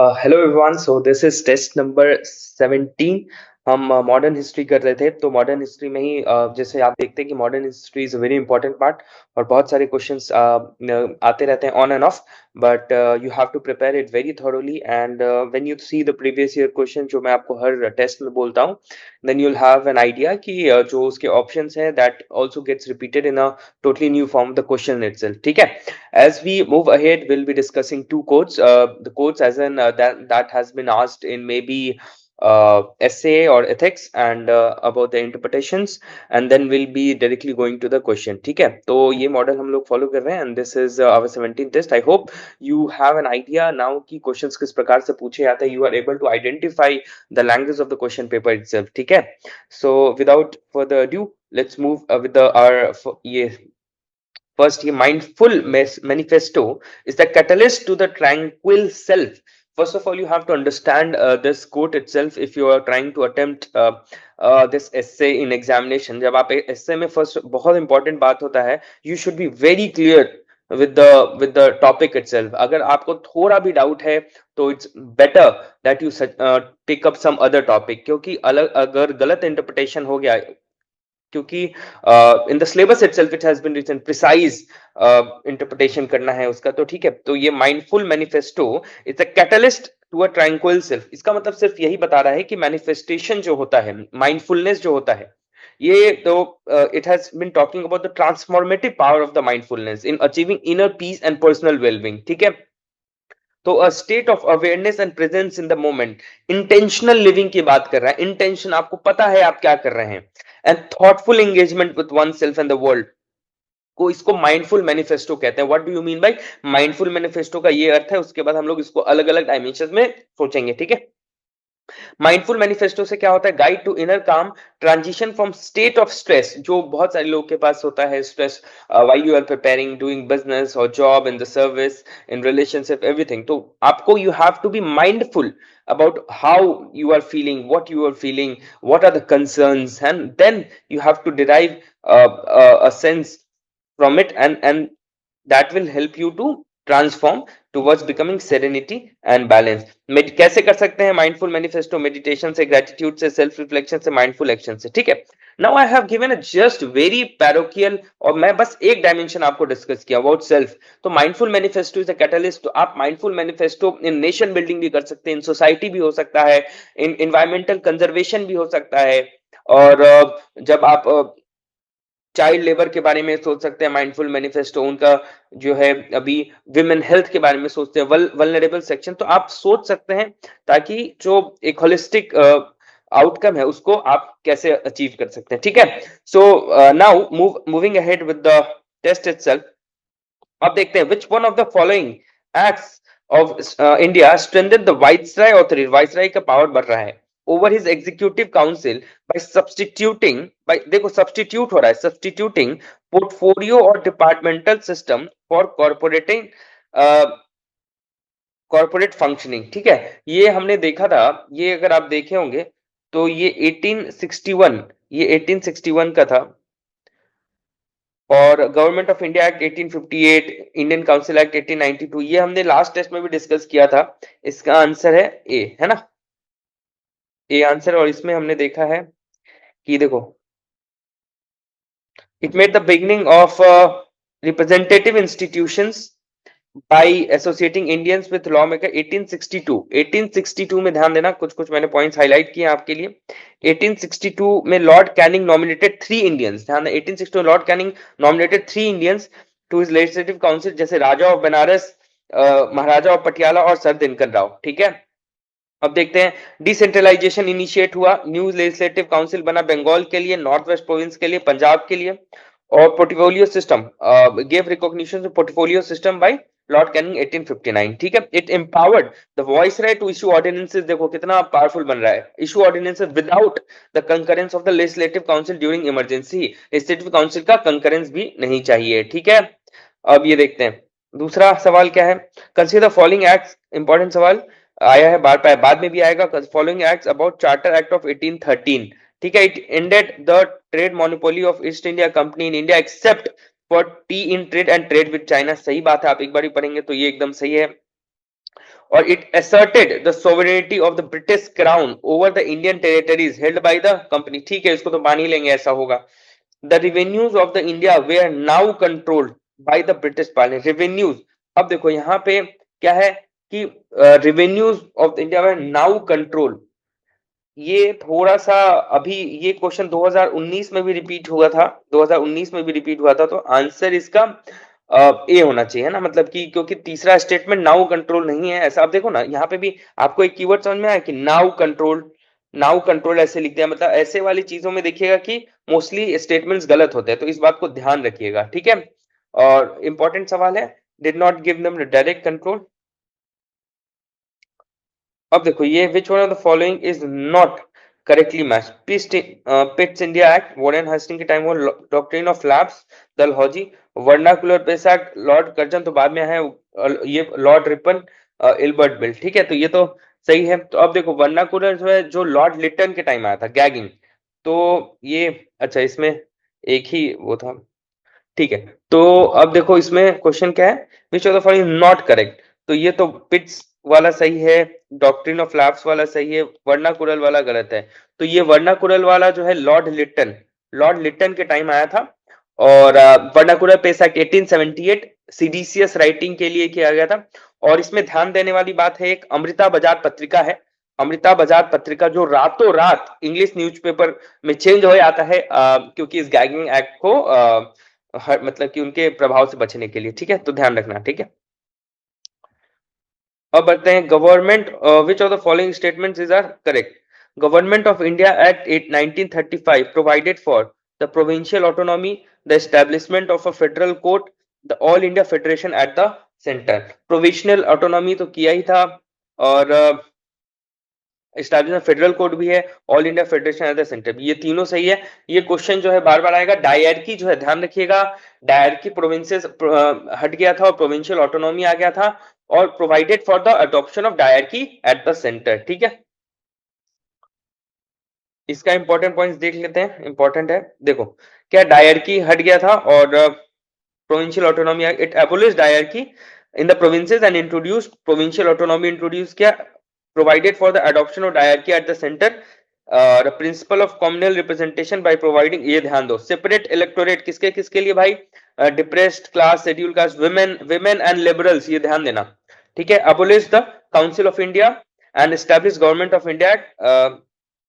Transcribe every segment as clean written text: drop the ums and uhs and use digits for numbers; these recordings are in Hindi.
Hello everyone, so this is test number 17। हम मॉडर्न हिस्ट्री कर रहे थे। तो मॉडर्न हिस्ट्री में ही जैसे आप देखते हैं कि modern history is a very important part और बहुत सारे क्वेश्चंस आते रहते हैं on and off. But you have to prepare it very thoroughly and when you see the previous year question जो मैं आपको हर टेस्ट में बोलता हूँ, then you'll have an idea कि जो उसके ऑप्शंस हैं that also gets repeated in a totally new form the question itself। ठीक है। As we move ahead, we'll be discussing two codes. The codes, as in that has been asked in maybe essay or ethics and about the interpretations, and then we'll be directly going to the question. ठीक है, तो ये मॉडल हम लोग फॉलो कर रहे हैं and this is our 17th test. I hope you have an idea now कि questions किस प्रकार से पूछे जाते हैं. You are able to identify the language of the question paper itself. ठीक है, so without further ado, let's move with the our ये first, a mindful manifesto is the catalyst to the tranquil self. First of all, you have to understand this quote itself if you are trying to attempt this essay in examination. जब आप essay में first बहुत important बात होता है, you should be very clear with the topic itself. अगर आपको थोड़ा भी doubt है, तो it's better that you pick up some other topic, क्योंकि अलग अगर गलत interpretation हो गया, क्योंकि in the syllabus itself it has been written precise interpretation करना है उसका। तो ठीक है, तो ये mindful manifesto is a catalyst to a tranquil self. इसका मतलब सिर्फ यही बता रहा है कि मैनिफेस्टेशन जो होता है, माइंडफुलनेस जो होता है, ये तो it has been talking about the transformative power of the mindfulness in achieving inner peace and personal wellbeing. ठीक है, तो a state of awareness and presence in the moment, intentional living की बात कर रहा है। इंटेंशन, आपको पता है आप क्या कर रहे हैं, and thoughtful engagement with one self and the world को, इसको माइंडफुल मैनिफेस्टो कहते हैं। What do you mean by mindful manifesto का ये अर्थ है, उसके बाद हम लोग इसको अलग अलग डायमेंशन में सोचेंगे। ठीक है, माइंडफुल मैनिफेस्टो से क्या होता है, guide to inner calm, transition from state of stress, जो बहुत सारे लोग के पास होता है stress while you are preparing, doing business और job, in the service, in relationship, everything. तो आपको you have to be mindful about how you are feeling, what you are feeling, what are the concerns, and then you have to derive a sense from it, and that will help you to transform towards becoming serenity and balance। कैसे कर सकते हैं माइंडफुल मैनिफेस्टो? मेडिटेशन से, ग्रेटिट्यूड से, सेल्फ रिफ्लेक्शन से, माइंडफुल एक्शन से। ठीक है, now I have given a just very parochial, और मैं बस एक डायमेंशन आपको डिस्कस किया अबाउट सेल्फ। तो mindful manifesto is a catalyst. तो आप mindful manifesto in nation building भी कर सकते हैं, इन सोसाइटी भी हो सकता है, इन एनवायरमेंटल कंजर्वेशन भी हो सकता है, और जब आप चाइल्ड लेबर के बारे में सोच सकते हैं, माइंडफुल मैनिफेस्टो उनका जो है, अभी विमेन हेल्थ के बारे में सोचते हैं, वल्नरेबल सेक्शन। तो आप सोच सकते हैं ताकि जो एक होलिस्टिक आउटकम है उसको आप कैसे अचीव कर सकते हैं। ठीक है, so now moving ahead with the test itself, अब देखते हैं which one of the following acts of India strengthen the viceroy authority. Viceroy का पावर बढ़ रहा है over his executive council by substituting, by, देखो सब्स्टिट्यूट हो रहा है, सब्स्टिट्यूटिंग पोर्टफोलियो और departmental system for corporating corporate functioning. ठीक है, ये हमने देखा था, ये अगर आप देखे होंगे तो ये 1861, ये 1861 का था, और government of India act 1858, Indian council act 1892, ये हमने लास्ट टेस्ट में भी डिस्कस किया था। इसका आंसर है ए, है ना, ए आंसर। और इसमें हमने देखा है कि देखो, it made the beginning of representative institutions by associating Indians with lawmaker 1862। 1862 में ध्यान देना, कुछ कुछ मैंने पॉइंट्स हाईलाइट किए आपके लिए। 1862 में लॉर्ड कैनिंग नॉमिनेटेड 3 इंडियंस, ध्यान दें 1862 में Lord Canning nominated 3 Indians to his legislative council, जैसे राजा ऑफ बनारस, महाराजा ऑफ पटियाला और सर दिनकर राव। ठीक है, अब देखते हैं, डिसेंट्रलाइजेशन इनिशिएट हुआ, न्यू लेजिस्लेटिव काउंसिल बना बंगाल के लिए, नॉर्थ वेस्ट प्रोविंस के लिए, पंजाब के लिए, और portfolio system give recognition to portfolio system by Lord Canning 1859। ठीक है, it empowered the viceroy to issue ordinances, देखो कितना पावरफुल बन रहा है, issue ordinances without the concurrence of the legislative council during emergency. Legislative council का कंकरेंस भी नहीं चाहिए। ठीक है, अब ये देखते हैं दूसरा सवाल क्या है, कंसीडर फॉलोइंग एक्ट्स, इंपॉर्टेंट सवाल आया है, बाद में भी आएगा। Following acts about charter act of 1813। ठीक है, it ended the trade monopoly of east India company in India except for T in trade and trade with China. सही बात है, आप एक बार ही पढ़ेंगे तो ये एकदम सही है। और it asserted the sovereignty of the British crown over the Indian territories held by the company। ठीक है, इसको तो मान ही लेंगे, ऐसा होगा। The revenues of the India were now controlled by the British Parliament। revenues, अब देखो यहाँ पे क्या है कि revenues of the India were now controlled। ये थोड़ा सा अभी ये क्वेश्चन 2019 में भी रिपीट हुआ था, 2019 में भी रिपीट हुआ था, तो आंसर इसका ए होना चाहिए ना, मतलब कि क्योंकि तीसरा स्टेटमेंट नाउ कंट्रोल नहीं है ऐसा। आप देखो ना यहाँ पे भी आपको एक कीवर्ड समझ में आया कि नाउ कंट्रोल, नाउ कंट्रोल ऐसे लिख दिया, मतलब ऐसे वाली चीजों में देखिएगा कि मोस्टली स्टेटमेंट्स गलत होते हैं, तो इस बात को ध्यान रखिएगा, ठीक है। और इंपॉर्टेंट सवाल है, did not give them direct control. अब देखो ये which one of the following is not correctly match. Pitt's India Act, Warren Hasting के टाइम वो doctrine of lapse, Dalhousie, vernacular press act, Lord Curzon तो बाद में है, ये लॉर्ड रिपन, इल्बर्ट बिल, ठीक है, तो ये तो सही है। तो अब देखो वर्नाकुलर जो है जो लॉर्ड लिटन के टाइम आया था, गैगिंग, तो ये अच्छा इसमें एक ही वो था, ठीक है। तो अब देखो इसमें क्वेश्चन क्या है, विच of the following not correct, तो ये तो पिट्स वाला सही है, डॉक्ट्रिन ऑफ लैप्स वाला सही है, वर्नाकुलर वाला गलत है। तो ये वर्नाकुलर वाला जो है लॉर्ड लिटन, लॉर्ड लिटन के टाइम आया था, और वर्नाकुलर पेस एक्ट 1878 सीडीसीएस राइटिंग के लिए किया गया था। और इसमें ध्यान देने वाली बात है, एक अमृता बाजार पत्रिका है, अमृता बाजार पत्रिका जो रातों रात इंग्लिश न्यूज़पेपर में चेंज हो जाता है, क्योंकि इस गैगिंग एक्ट को मतलब कि उनके प्रभाव से बचने के लिए, ठीक है, तो ध्यान रखना, ठीक है। अब बढ़ते हैं government, which of the following statements is are correct. Government of India act 1935 provided for the provincial autonomy, the establishment of a federal court, the all India federation at the centre. Provincial autonomy तो किया ही था, और एस्टैब्लिशमेंट फेडरल कोड भी है, all India federation at the centre, ये तीनों सही है। ये क्वेश्चन जो है बार बार आएगा। डायरकी जो है ध्यान रखिएगा, डायरकी प्रोविंसेस हट गया था और प्रोविंशियल ऑटोनॉमी आ गया था, और provided for the adoption of dyarchy eight the centre, ठीक है। इसका इंपॉर्टेंट पॉइंट्स देख लेते हैं, इंपॉर्टेंट है, देखो क्या डायरकी हट गया था और provincial autonomy, it abolish dyarchy in the provinces and introduce provincial autonomy, introduce किया, provided for the adoption of diarchy at the center, the principle of communal representation by providing, ये ध्यान दो, separate electorate किसके किसके लिए भाई, depressed class, scheduled caste, women and liberals, ये ध्यान देना, ठीक है। abolish the council of India and establish government of India Act,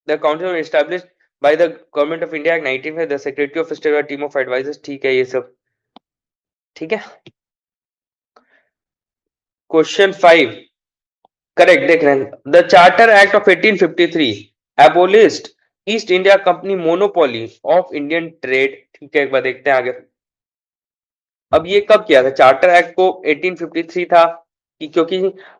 the council was established by the government of India Act 1995, the secretary of state, team of advisors, ठीक है, ये सब ठीक है। क्वेश्चन 5 करेक्ट देख रहे हैं, the charter act of 1853 abolished east India company monopoly of Indian trade, ठीक है, एक बार देखते हैं आगे। अब ये कब किया था चार्टर एक्ट को, 1853 था कि, क्योंकि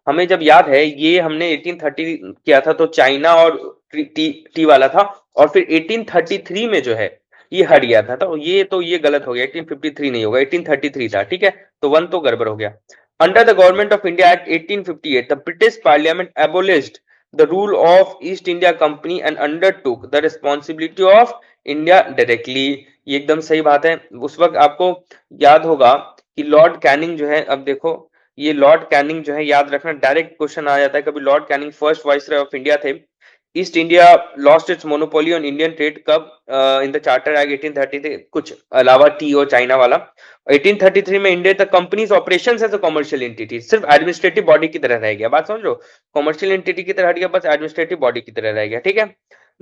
हमें जब याद है ये हमने 1830 किया था तो चाइना और टी वाला था, और फिर 1833 में जो है ये हट गया था, तो ये गलत हो गया, 1853 नहीं होगा, 1833 था, ठीक है, तो वन तो गड़बड़ हो गया। Under the Government of India Act 1858, the British Parliament abolished the rule of East India Company and undertook the responsibility of India directly। ये एकदम सही बात है। उस वक्त आपको याद होगा कि लॉर्ड कैनिंग जो है, अब देखो ये लॉर्ड कैनिंग जो है, याद रखना डायरेक्ट क्वेश्चन आ जाता है कभी, Lord Canning first viceroy of India थे। East India lost its monopoly on Indian trade कब, इन द चार्टर एक्ट 1830 कुछ अलावा टी और चाइना वाला। 1833 में इंडिया तक company's operations as a commercial entity, सिर्फ एडमिनिस्ट्रेटिव बॉडी की तरह रह गया, बात समझ लो, कमर्शियल एंटिटी की तरह हट गया, बस एडमिनिस्ट्रेटिव बॉडी की तरह रह गया, ठीक है।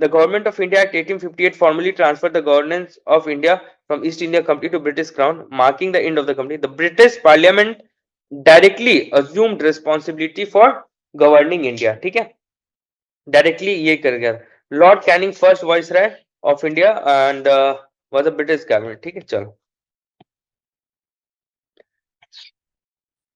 The government of India act 1858 formally transferred the governance of India from East India Company to British Crown, marking the end of the company. The British Parliament directly assumed responsibility for governing India, ठीक है, डायरेक्टली ये कर गया। Lord Canning first viceroy of India and was a British government, ठीक है, चलो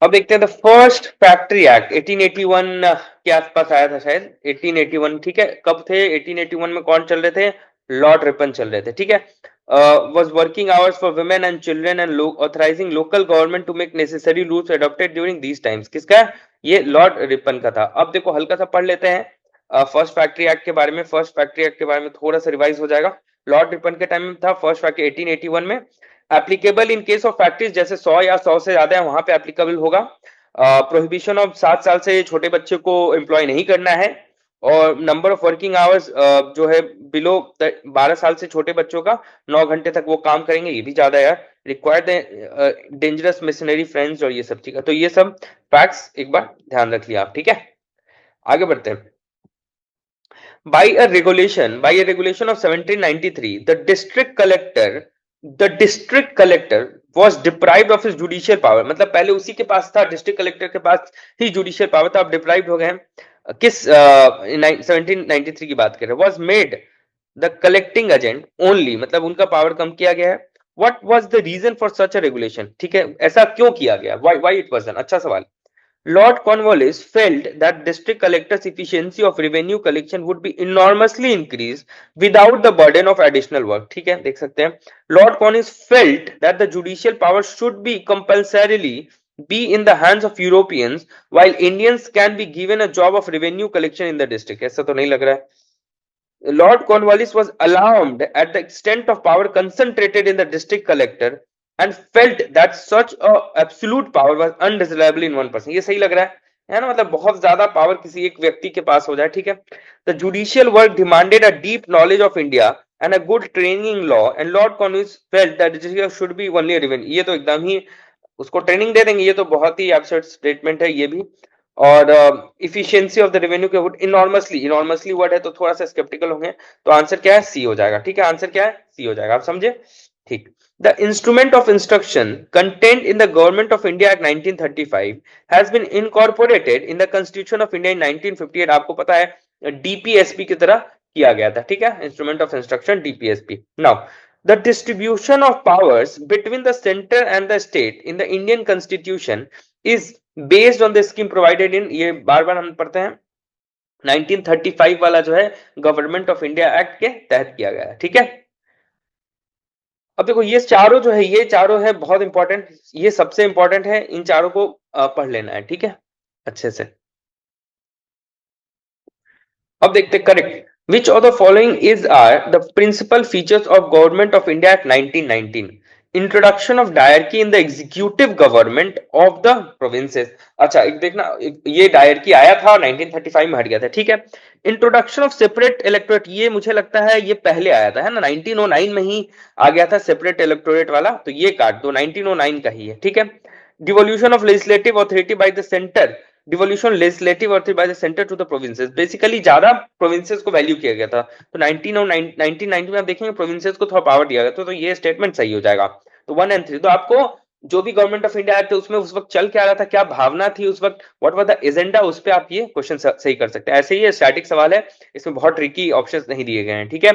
अब देखते हैं द फर्स्ट फैक्ट्री एक्ट 1881 के आसपास आया था शायद, 1881, ठीक है। कब थे 1881 में, कौन चल रहे थे, लॉर्ड रिपन चल रहे थे, ठीक है। was working hours for women and children and authorizing local government to make necessary rules adopted during these times, किसका, ये लॉर्ड रिपन का था। अब देखो हल्का सा पढ़ लेते हैं फर्स्ट फैक्ट्री एक्ट के बारे में, फर्स्ट फैक्ट्री एक्ट के बारे में थोड़ा सा रिवाइज हो जाएगा। लॉर्ड रिपन के टाइम में था फर्स्ट फैक्ट्री 1881 में, applicable in case of factories जैसे 100 या 100 से ज्यादा है वहां पे एप्लीकेबल होगा। प्रोहिबिशन ऑफ 7 साल से छोटे बच्चे को एम्प्लॉय नहीं करना है, और नंबर ऑफ वर्किंग आवर्स जो है बिलो 12 साल से छोटे बच्चों का 9 घंटे तक वो काम करेंगे, ये भी ज्यादा है यार। रिक्वायर्ड डेंजरस मिशनरी फ्रेंड्स और ये सब चीज, तो ये सब फैक्ट्स एक बार ध्यान रख लिया आप, ठीक है। आगे बढ़ते हैं। By a regulation of 1793, the district collector was deprived of his judicial power। मतलब पहले उसी के पास था, डिस्ट्रिक्ट कलेक्टर के पास ही जुडिशियल पावर था, अब डिप्राइव्ड हो गए हैं। किस 1793 की बात कर रहे हैं। was made the collecting agent only, मतलब उनका पावर कम किया गया है। What was the reason for such a regulation? ठीक है, ऐसा क्यों किया गया, why it was done? अच्छा सवाल। Lord Cornwallis felt that district collectors' efficiency of revenue collection would be enormously increased without the burden of additional work। ठीक है, देख सकते हैं। Lord Cornwallis felt that the judicial power should be compulsorily be in the hands of Europeans, while Indians can be given a job of revenue collection in the district। ऐसा तो नहीं लग रहा है। Lord Cornwallis was alarmed at the extent of power concentrated in the district collector and felt that such a absolute power was undesirable in one person। ये सही लग रहा है ना, मतलब बहुत ज्यादा पावर किसी एक व्यक्ति के पास हो जाए, ठीक है। The judicial work demanded a deep knowledge of India and a good training in law, and Lord Cornwallis felt that judicial should be only a revenue। ये तो एकदम ही उसको ट्रेनिंग दे देंगे, ये तो बहुत ही एब्सर्ड स्टेटमेंट है ये भी। और इफिशियंसी ऑफ द रेवेन्यू के वुड इनॉर्मसली वर्ड है तो थोड़ा सा स्केप्टिकल होंगे, तो आंसर क्या है, सी हो जाएगा, ठीक है। आंसर क्या है, सी हो जाएगा, आप समझे, ठीक। The instrument of instruction content in the government of India act 1935 has been incorporated in the constitution of India in 1958। आपको पता है डीपीएसपी की तरह किया गया था, ठीक है, instrument of instruction DPSP. Now the distribution of powers between the center and the state in the Indian constitution is based on the scheme provided in, ये बार बार हम पढ़ते हैं, 1935 वाला जो है गवर्नमेंट ऑफ इंडिया एक्ट के तहत किया गया है, ठीक है। अब देखो ये चारों जो है, ये चारों है बहुत इंपॉर्टेंट, ये सबसे इंपॉर्टेंट है, इन चारों को पढ़ लेना है, ठीक है, अच्छे से। अब देखते हैं correct. Which of the following is are the principal features of Government of India Act 1919? Introduction of diarchy in the executive government of the provinces। अच्छा एक देखना, ये डायरकी आया था 1935 में हट गया था, ठीक है। इंट्रोडक्शन ऑफ सेपरेट इलेक्टोरेट, ये मुझे लगता है ये पहले आया था, है ना, 1909 में ही आ गया था सेपरेट इलेक्टोरेट वाला, तो ये काट दो, 1909 का ही है, ठीक है। Devolution of legislative authority by the centre, devolution legislative authority by the centre to the provinces, basically ज्यादा प्रोविंसेस को वैल्यू किया गया था, तो 1990 में आप देखेंगे प्रोविंसेस को थोड़ा पावर दिया गया था, तो ये स्टेटमेंट सही हो जाएगा। तो 1 and 3, तो आपको जो भी गवर्नमेंट ऑफ इंडिया थे उसमें उस वक्त चल क्या रहा था, क्या भावना थी उस वक्त, व्हाट वाज द एजेंडा, उस पे आप ये क्वेश्चन सही कर सकते हैं। ऐसे ही स्टैटिक सवाल है, इसमें बहुत ट्रिकी ऑप्शंस नहीं दिए गए हैं, ठीक है।